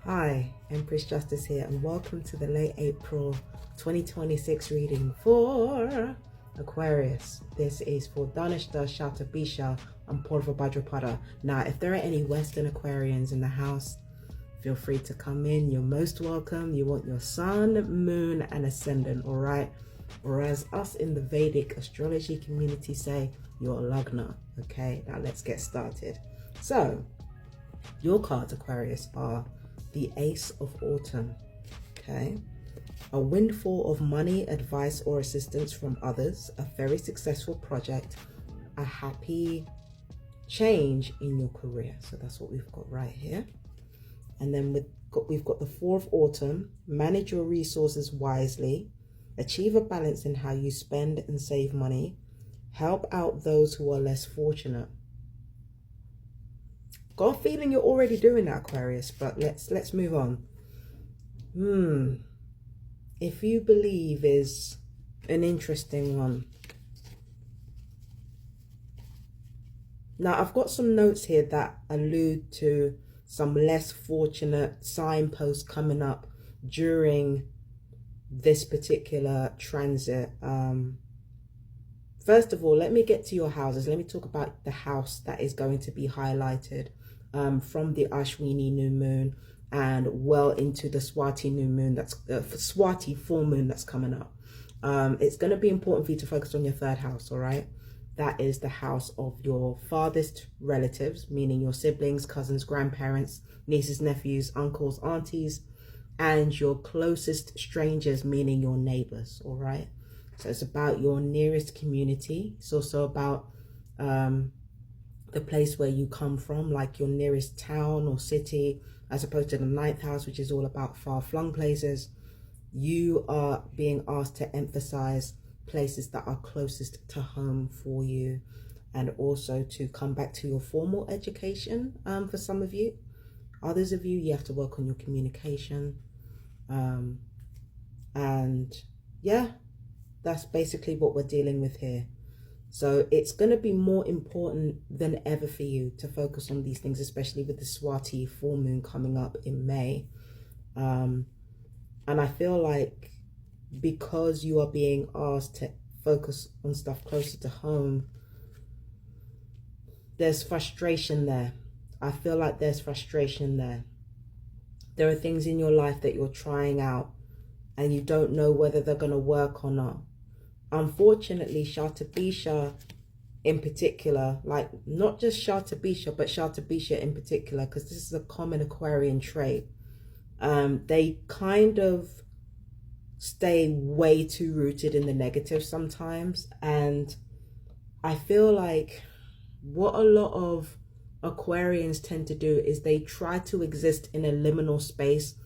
Hi, Empress Justice here, and welcome to the late April 2026 reading for Aquarius. This is for Danishta, Shata Bisha, and Purva Bhadrapada. Now, if there are any Western Aquarians in the house, feel free to come in. You're most welcome. You want your sun, moon, and ascendant, all right? Or as us in the Vedic astrology community say, your Lagna. Okay, now let's get started. So, your cards, Aquarius, are the Ace of Autumn, okay? A windfall of money, advice, or assistance from others, a very successful project, a happy change in your career. So that's what we've got right here. And then we've got the Four of Autumn, manage your resources wisely, achieve a balance in how you spend and save money, help out those who are less fortunate. Got a feeling you're already doing that, Aquarius, but let's move on. If you believe is an interesting one. Now, I've got some notes here that allude to some less fortunate signposts coming up during this particular transit. First of all, let me get to your houses. Let me talk about the house that is going to be highlighted from the Ashwini new moon and well into the Swati new moon, that's Swati full moon that's coming up. It's going to be important for you to focus on your third house, all right? That is the house of your farthest relatives, meaning your siblings, cousins, grandparents, nieces, nephews, uncles, aunties, and your closest strangers, meaning your neighbors, all right? So it's about your nearest community. It's also about the place where you come from, like your nearest town or city, as opposed to the ninth house, which is all about far-flung places. You are being asked to emphasize places that are closest to home for you, and also to come back to your formal education for some of you. Others of you, you have to work on your communication. And yeah, that's basically what we're dealing with here. So it's going to be more important than ever for you to focus on these things, especially with the Swati full moon coming up in May. And I feel like because you are being asked to focus on stuff closer to home, there's frustration there. I feel like there's frustration there. There are things in your life that you're trying out and you don't know whether they're going to work or not. Unfortunately, Shatabisha in particular, like not just Shatabisha, but Shatabisha in particular, because this is a common Aquarian trait. They kind of stay way too rooted in the negative sometimes. And I feel like what a lot of Aquarians tend to do is they try to exist in a liminal space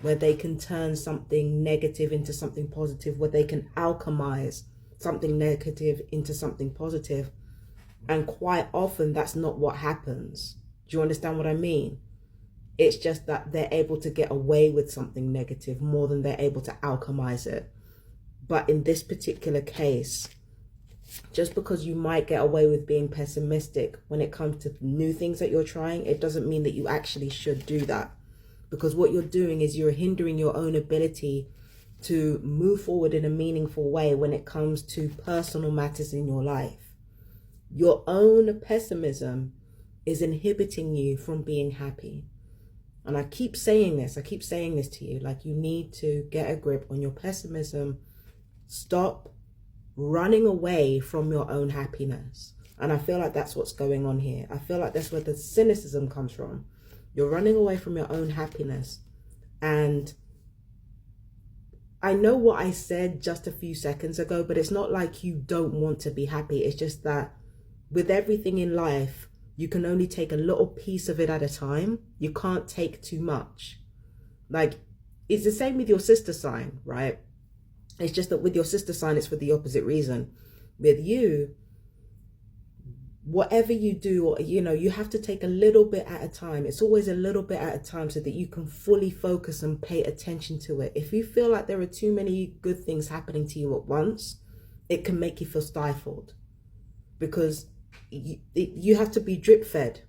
where they can turn something negative into something positive, where they can alchemize something negative into something positive. And quite often that's not what happens. Do you understand what I mean? It's just that they're able to get away with something negative more than they're able to alchemize it. But in this particular case, just because you might get away with being pessimistic when it comes to new things that you're trying, it doesn't mean that you actually should do that. Because what you're doing is you're hindering your own ability to move forward in a meaningful way when it comes to personal matters in your life. Your own pessimism is inhibiting you from being happy. And I keep saying this to you, like you need to get a grip on your pessimism. Stop running away from your own happiness. And I feel like that's what's going on here. I feel like that's where the cynicism comes from. You're running away from your own happiness. And I know what I said just a few seconds ago, but it's not like you don't want to be happy. It's just that with everything in life, you can only take a little piece of it at a time. You can't take too much. Like, it's the same with your sister sign, right? It's just that with your sister sign, it's for the opposite reason. With you, whatever you do, or you have to take a little bit at a time. It's always a little bit at a time so that you can fully focus and pay attention to it. If you feel like there are too many good things happening to you at once, it can make you feel stifled, because you have to be drip fed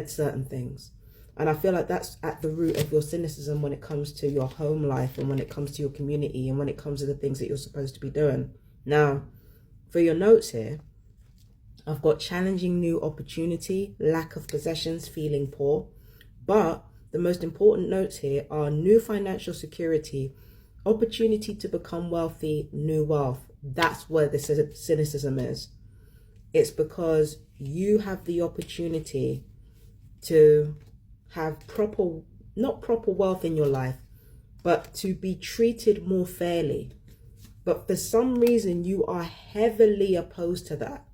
certain things. And I feel like that's at the root of your cynicism when it comes to your home life and when it comes to your community and when it comes to the things that you're supposed to be doing. Now, for your notes here, I've got challenging new opportunity, lack of possessions, feeling poor. But the most important notes here are new financial security, opportunity to become wealthy, new wealth. That's where the cynicism is. It's because you have the opportunity to have not proper wealth in your life, but to be treated more fairly. But for some reason, you are heavily opposed to that.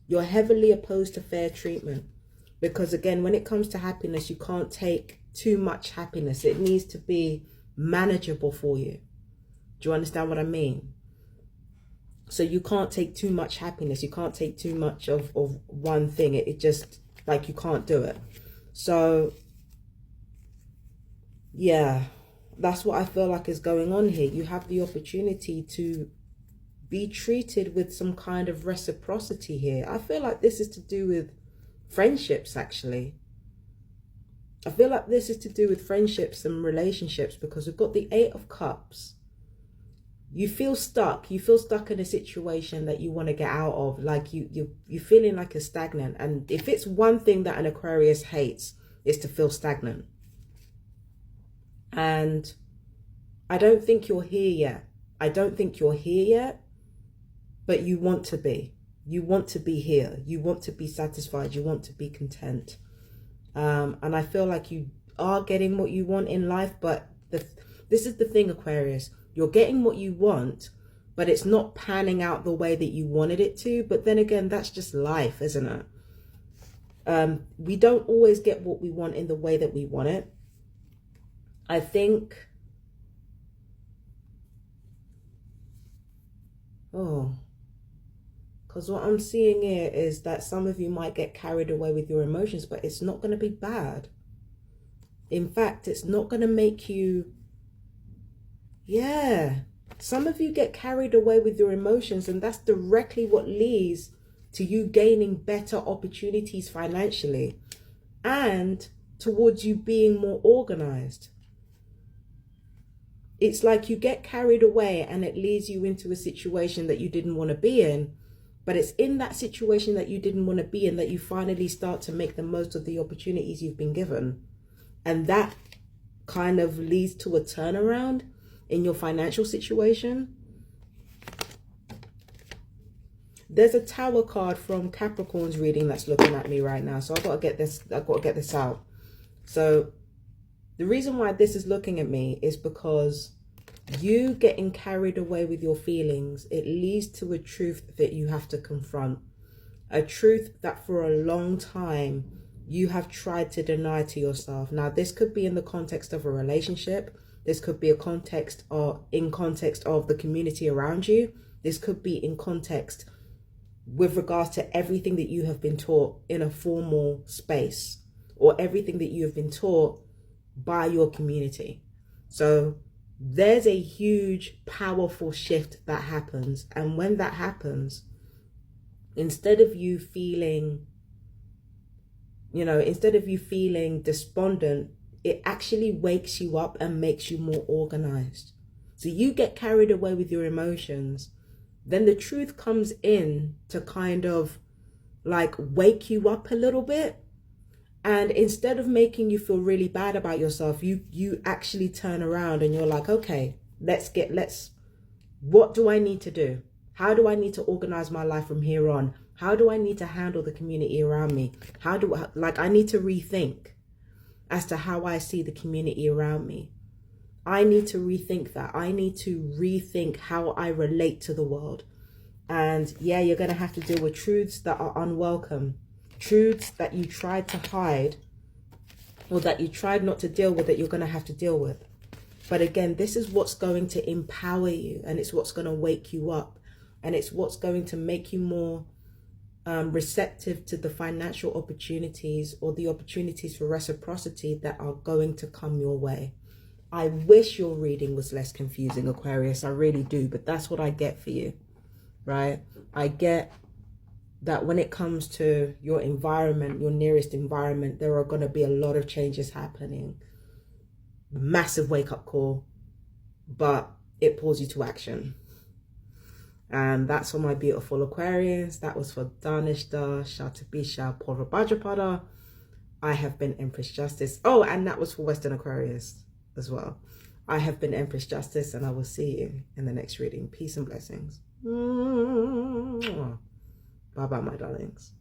You're heavily opposed to fair treatment. Because again, when it comes to happiness, you can't take too much happiness. It needs to be manageable for you. Do you understand what I mean? So you can't take too much happiness. You can't take too much of one thing. It just, like, you can't do it. So, yeah, that's what I feel like is going on here. You have the opportunity to be treated with some kind of reciprocity here. I feel like this is to do with friendships, actually. I feel like this is to do with friendships and relationships, because we've got the 8 of Cups. You feel stuck. You feel stuck in a situation that you want to get out of. Like you're feeling like you're stagnant. And if it's one thing that an Aquarius hates, it's to feel stagnant. And I don't think you're here yet. I don't think you're here yet. But you want to be. You want to be here. You want to be satisfied. You want to be content. And I feel like you are getting what you want in life. But this is the thing, Aquarius. You're getting what you want, but it's not panning out the way that you wanted it to. But then again, that's just life, isn't it? We don't always get what we want in the way that we want it. I think... Because what I'm seeing here is that some of you might get carried away with your emotions, but it's not going to be bad. In fact, it's not going to make you... Yeah. Some of you get carried away with your emotions, and that's directly what leads to you gaining better opportunities financially and towards you being more organized. It's like you get carried away and it leads you into a situation that you didn't want to be in. But it's in that situation that you didn't want to be in that you finally start to make the most of the opportunities you've been given. And that kind of leads to a turnaround in your financial situation. There's a Tower card from Capricorn's reading that's looking at me right now. So I've got to get this out. So the reason why this is looking at me is because you getting carried away with your feelings, it leads to a truth that you have to confront. A truth that for a long time you have tried to deny to yourself. Now, this could be in the context of a relationship. This could be in context of the community around you. This could be in context with regards to everything that you have been taught in a formal space, or everything that you have been taught by your community. So there's a huge, powerful shift that happens. And when that happens, instead of you feeling despondent, it actually wakes you up and makes you more organized. So you get carried away with your emotions. Then the truth comes in to kind of like wake you up a little bit. And instead of making you feel really bad about yourself, you actually turn around and you're like, okay, what do I need to do? How do I need to organize my life from here on? How do I need to handle the community around me? I need to rethink as to how I see the community around me. I need to rethink that. I need to rethink how I relate to the world. And yeah, you're going to have to deal with truths that are unwelcome. Truths that you tried to hide or that you tried not to deal with, that you're going to have to deal with. But again, this is what's going to empower you, and it's what's going to wake you up, and it's what's going to make you more receptive to the financial opportunities or the opportunities for reciprocity that are going to come your way. I wish your reading was less confusing, Aquarius. I really do, but that's what I get for you, right? I get that when it comes to your environment, your nearest environment, there are going to be a lot of changes happening. Massive wake-up call, but it pulls you to action. And that's for my beautiful Aquarians. That was for Danishta, Shatabisha, Porvabajapada. I have been Empress Justice. Oh, and that was for Western Aquarius as well. I have been Empress Justice, and I will see you in the next reading. Peace and blessings. Bye-bye, my darlings.